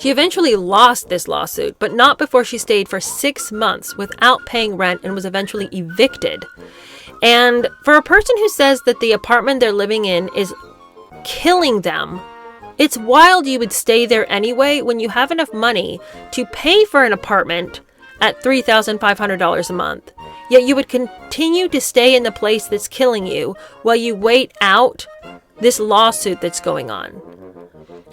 She eventually lost this lawsuit, but not before she stayed for 6 months without paying rent and was eventually evicted. And for a person who says that the apartment they're living in is killing them, it's wild you would stay there anyway when you have enough money to pay for an apartment at $3,500 a month. Yet you would continue to stay in the place that's killing you while you wait out this lawsuit that's going on.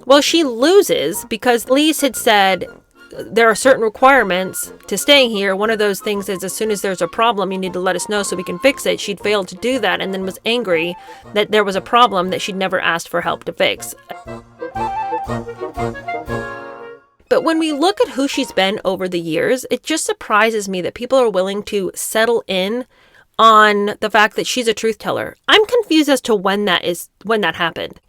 Well, she loses because Lise had said there are certain requirements to staying here. One of those things is as soon as there's a problem, you need to let us know so we can fix it. She'd failed to do that and then was angry that there was a problem that she'd never asked for help to fix. But when we look at who she's been over the years, it just surprises me that people are willing to settle in on the fact that she's a truth teller. I'm confused as to when that happened.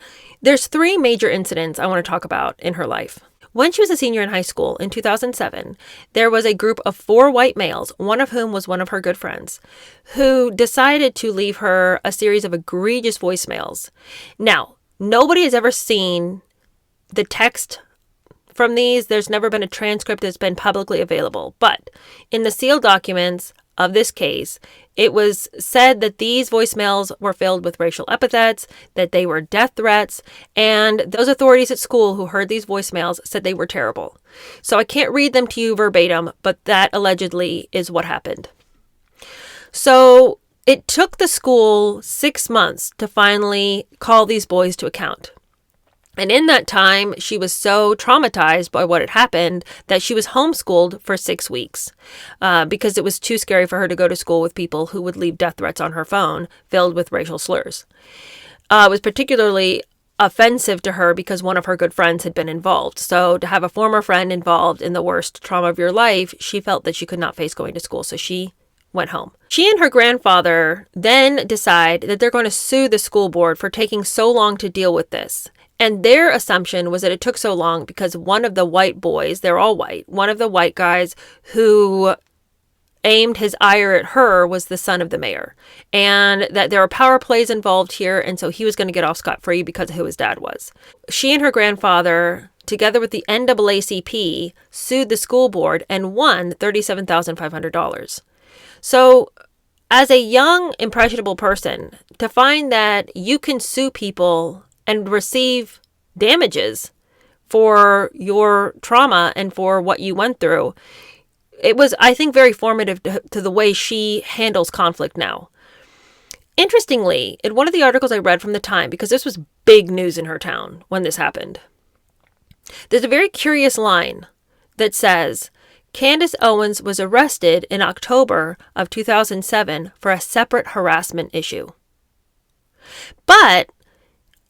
There's 3 major incidents I want to talk about in her life. When she was a senior in high school in 2007, there was a group of 4 white males, one of whom was one of her good friends, who decided to leave her a series of egregious voicemails. Now, nobody has ever seen the text from these. There's never been a transcript that's been publicly available. But in the sealed documents of this case, it was said that these voicemails were filled with racial epithets, that they were death threats, and those authorities at school who heard these voicemails said they were terrible. So I can't read them to you verbatim, but that allegedly is what happened. So it took the school 6 months to finally call these boys to account. And in that time, she was so traumatized by what had happened that she was homeschooled for 6 weeks because it was too scary for her to go to school with people who would leave death threats on her phone filled with racial slurs. It was particularly offensive to her because one of her good friends had been involved. So to have a former friend involved in the worst trauma of your life, she felt that she could not face going to school. So she went home. She and her grandfather then decide that they're going to sue the school board for taking so long to deal with this. And their assumption was that it took so long because one of the white boys, they're all white, one of the white guys who aimed his ire at her was the son of the mayor. And that there were power plays involved here, and so he was going to get off scot-free because of who his dad was. She and her grandfather, together with the NAACP, sued the school board and won $37,500. So as a young, impressionable person, to find that you can sue people and receive damages for your trauma and for what you went through, it was, I think, very formative to the way she handles conflict now. Interestingly, in one of the articles I read from the time, because this was big news in her town when this happened, there's a very curious line that says, Candace Owens was arrested in October of 2007 for a separate harassment issue. But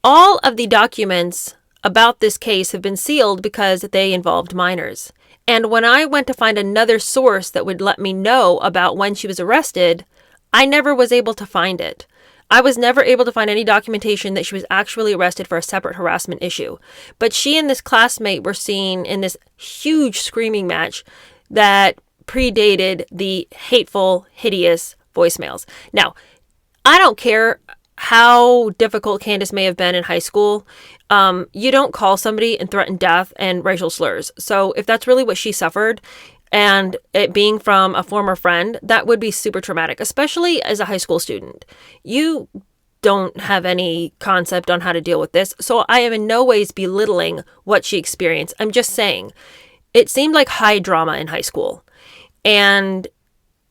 all of the documents about this case have been sealed because they involved minors. And when I went to find another source that would let me know about when she was arrested, I never was able to find it. I was never able to find any documentation that she was actually arrested for a separate harassment issue. But she and this classmate were seen in this huge screaming match that predated the hateful, hideous voicemails. Now, I don't care how difficult Candace may have been in high school. You don't call somebody and threaten death and racial slurs. So if that's really what she suffered, and it being from a former friend, that would be super traumatic, especially as a high school student. You don't have any concept on how to deal with this. So I am in no ways belittling what she experienced. I'm just saying it seemed like high drama in high school. And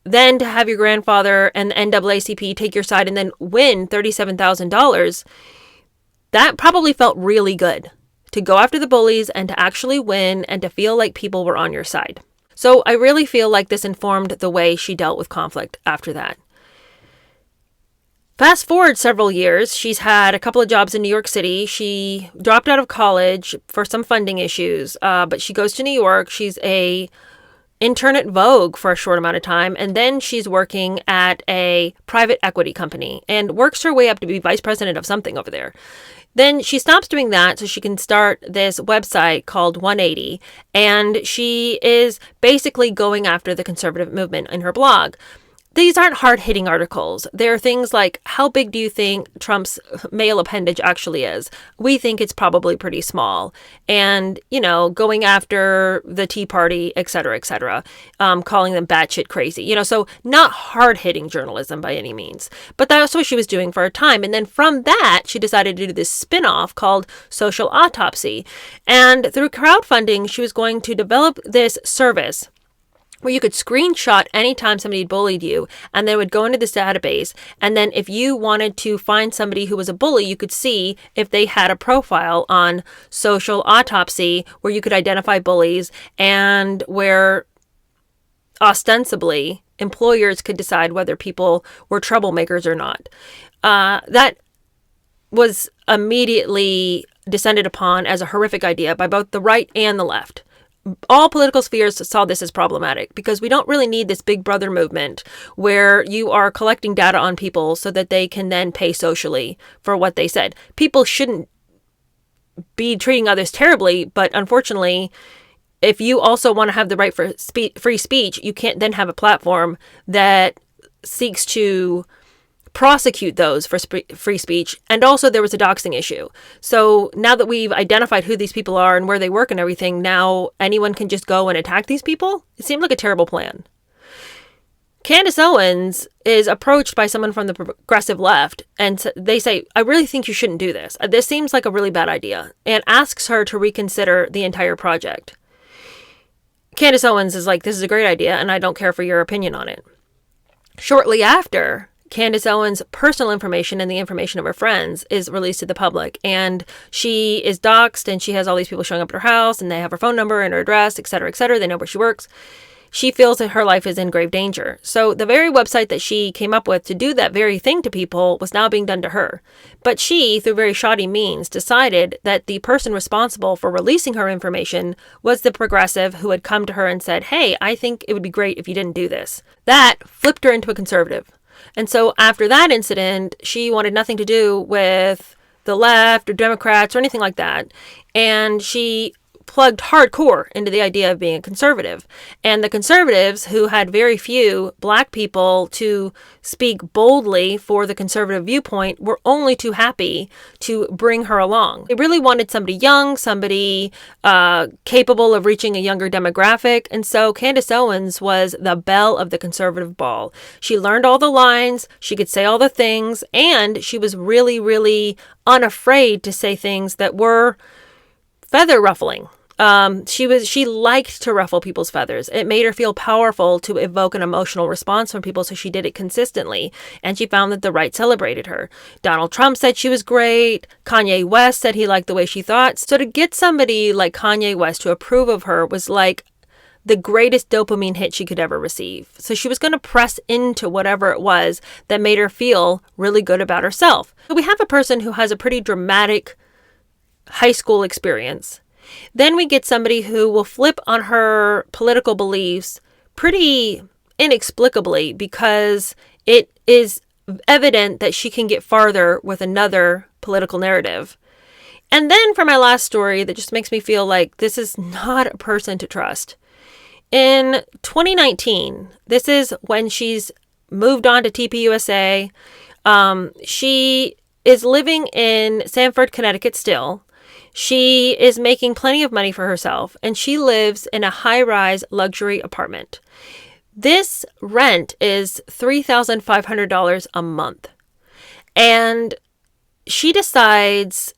then to have your grandfather and the NAACP take your side and then win $37,000, that probably felt really good to go after the bullies and to actually win and to feel like people were on your side. So I really feel like this informed the way she dealt with conflict after that. Fast forward several years, she's had a couple of jobs in New York City. She dropped out of college for some funding issues, but she goes to New York. She's a intern at Vogue for a short amount of time, and then she's working at a private equity company and works her way up to be vice president of something over there. Then she stops doing that so she can start this website called 180, and she is basically going after the conservative movement in her blog. these aren't hard-hitting articles. They're things like, how big do you think Trump's male appendage actually is? We think it's probably pretty small. And, going after the Tea Party, et cetera, calling them batshit crazy. So not hard-hitting journalism by any means. But that's what she was doing for a time. And then from that, she decided to do this spin-off called Social Autopsy. And through crowdfunding, she was going to develop this service where you could screenshot anytime somebody bullied you, and they would go into this database. And then if you wanted to find somebody who was a bully, you could see if they had a profile on Social Autopsy where you could identify bullies, and where ostensibly employers could decide whether people were troublemakers or not. That was immediately descended upon as a horrific idea by both the right and the left. All political spheres saw this as problematic because we don't really need this big brother movement where you are collecting data on people so that they can then pay socially for what they said. People shouldn't be treating others terribly, but unfortunately, if you also want to have the right for free speech, you can't then have a platform that seeks to prosecute those for free speech. And also there was a doxing issue. So now that we've identified who these people are and where they work and everything, now anyone can just go and attack these people? It seemed like a terrible plan. Candace Owens is approached by someone from the progressive left, and they say, I really think you shouldn't do this. This seems like a really bad idea, and asks her to reconsider the entire project. Candace Owens is like, this is a great idea, and I don't care for your opinion on it. Shortly after, Candace Owens' personal information and the information of her friends is released to the public, and she is doxxed, and she has all these people showing up at her house, and they have her phone number and her address, et cetera, they know where she works. She feels that her life is in grave danger. So the very website that she came up with to do that very thing to people was now being done to her. But she, through very shoddy means, decided that the person responsible for releasing her information was the progressive who had come to her and said, hey, I think it would be great if you didn't do this. That flipped her into a conservative. And so after that incident, she wanted nothing to do with the left or Democrats or anything like that. And she plugged hardcore into the idea of being a conservative. And the conservatives, who had very few black people to speak boldly for the conservative viewpoint, were only too happy to bring her along. They really wanted somebody young, somebody capable of reaching a younger demographic. And so Candace Owens was the belle of the conservative ball. She learned all the lines, she could say all the things, and she was really, really unafraid to say things that were feather ruffling. She liked to ruffle people's feathers. It made her feel powerful to evoke an emotional response from people, so she did it consistently, and she found that the right celebrated her. Donald Trump said she was great. Kanye West said he liked the way she thought. So to get somebody like Kanye West to approve of her was like the greatest dopamine hit she could ever receive. So she was going to press into whatever it was that made her feel really good about herself. So we have a person who has a pretty dramatic high school experience. Then we get somebody who will flip on her political beliefs pretty inexplicably because it is evident that she can get farther with another political narrative. And then for my last story that just makes me feel like this is not a person to trust. In 2019, this is when she's moved on to TPUSA. She is living in Sanford, Connecticut still. She is making plenty of money for herself, and she lives in a high-rise luxury apartment. This rent is $3,500 a month. And she decides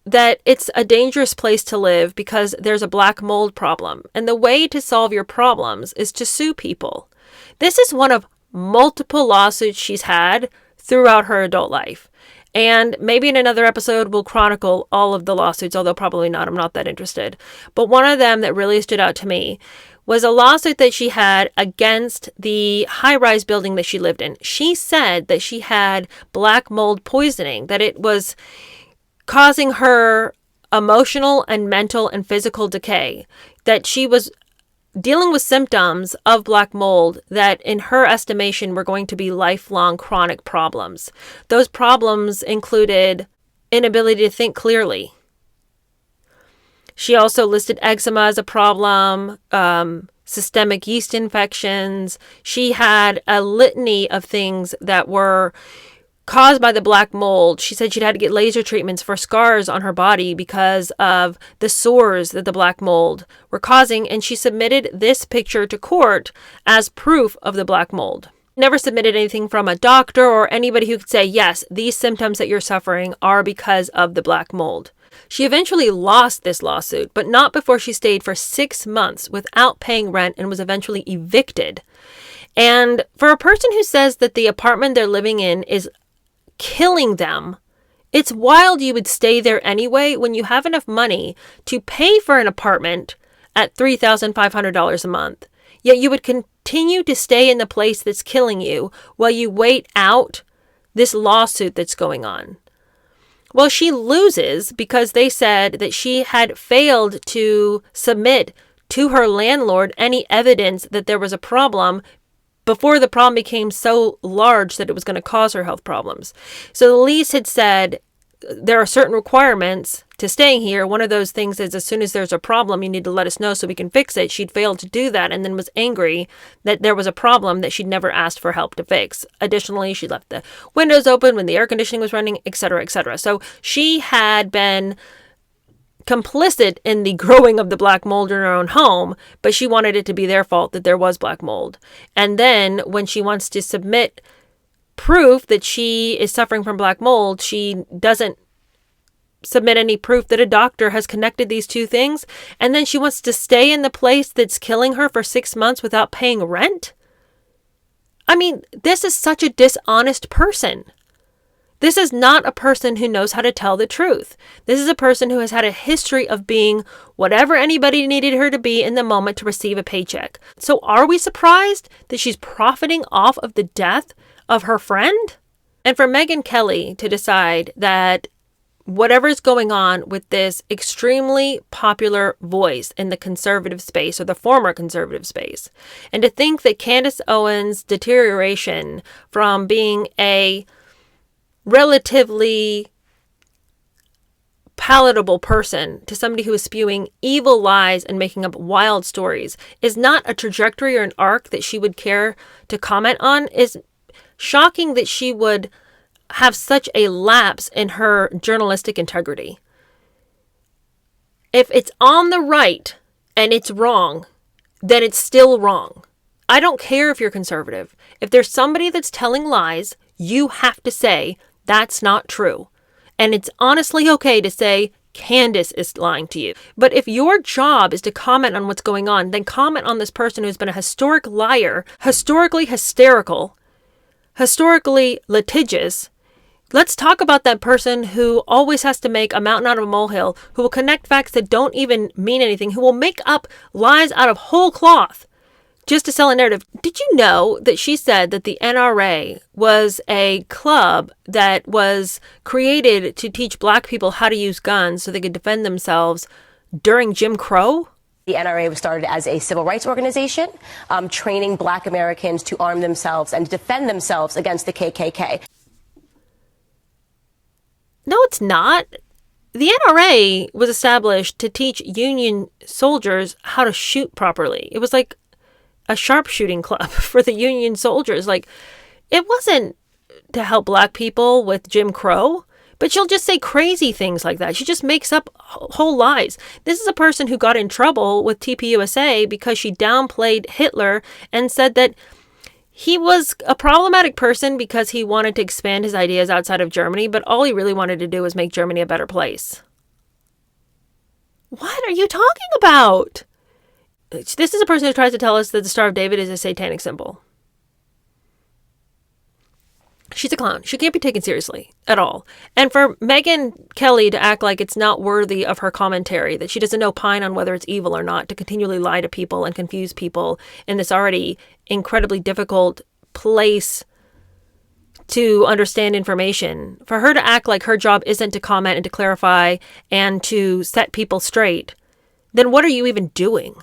that it's a dangerous place to live because there's a black mold problem. And the way to solve your problems is to sue people. This is one of multiple lawsuits she's had throughout her adult life. And maybe in another episode, we'll chronicle all of the lawsuits, although probably not. I'm not that interested. But one of them that really stood out to me was a lawsuit that she had against the high-rise building that she lived in. She said that she had black mold poisoning, that it was causing her emotional and mental and physical decay, that she was dealing with symptoms of black mold that in her estimation were going to be lifelong chronic problems. Those problems included inability to think clearly. She also listed eczema as a problem, systemic yeast infections. She had a litany of things that were caused by the black mold. She said she'd had to get laser treatments for scars on her body because of the sores that the black mold were causing, and she submitted this picture to court as proof of the black mold. Never submitted anything from a doctor or anybody who could say, yes, these symptoms that you're suffering are because of the black mold. She eventually lost this lawsuit, but not before she stayed for 6 months without paying rent and was eventually evicted. And for a person who says that the apartment they're living in is killing them, it's wild you would stay there anyway when you have enough money to pay for an apartment at $3,500 a month. Yet you would continue to stay in the place that's killing you while you wait out this lawsuit that's going on. Well, she loses because they said that she had failed to submit to her landlord any evidence that there was a problem before the problem became so large that it was going to cause her health problems. So the lease had said there are certain requirements to staying here. One of those things is as soon as there's a problem, you need to let us know so we can fix it. She'd failed to do that and then was angry that there was a problem that she'd never asked for help to fix. Additionally, she left the windows open when the air conditioning was running, etc., etc. So she had been complicit in the growing of the black mold in her own home, but she wanted it to be their fault that there was black mold. And then when she wants to submit proof that she is suffering from black mold, she doesn't submit any proof that a doctor has connected these two things. And then she wants to stay in the place that's killing her for 6 months without paying rent. I mean, this is such a dishonest person. This is not a person who knows how to tell the truth. This is a person who has had a history of being whatever anybody needed her to be in the moment to receive a paycheck. So are we surprised that she's profiting off of the death of her friend? And for Megyn Kelly to decide that whatever is going on with this extremely popular voice in the conservative space or the former conservative space, and to think that Candace Owens' deterioration from being a relatively palatable person to somebody who is spewing evil lies and making up wild stories is not a trajectory or an arc that she would care to comment on is shocking that she would have such a lapse in her journalistic integrity. If it's on the right and it's wrong, then it's still wrong. I don't care if you're conservative. If there's somebody that's telling lies, you have to say, that's not true. And it's honestly okay to say, Candace is lying to you. But if your job is to comment on what's going on, then comment on this person who's been a historic liar, historically hysterical, historically litigious. Let's talk about that person who always has to make a mountain out of a molehill, who will connect facts that don't even mean anything, who will make up lies out of whole cloth just to sell a narrative. Did you know that she said that the NRA was a club that was created to teach black people how to use guns so they could defend themselves during Jim Crow? The NRA was started as a civil rights organization, training black Americans to arm themselves and defend themselves against the KKK. No, it's not. The NRA was established to teach Union soldiers how to shoot properly. It was like a sharpshooting club for the Union soldiers. Like, it wasn't to help black people with Jim Crow, but she'll just say crazy things like that. She just makes up whole lies. This is a person who got in trouble with TPUSA because she downplayed Hitler and said that he was a problematic person because he wanted to expand his ideas outside of Germany, but all he really wanted to do was make Germany a better place. What are you talking about? This is a person who tries to tell us that the Star of David is a satanic symbol. She's a clown. She can't be taken seriously at all. And for Megyn Kelly to act like it's not worthy of her commentary, that she doesn't opine on whether it's evil or not, to continually lie to people and confuse people in this already incredibly difficult place to understand information, for her to act like her job isn't to comment and to clarify and to set people straight, then what are you even doing?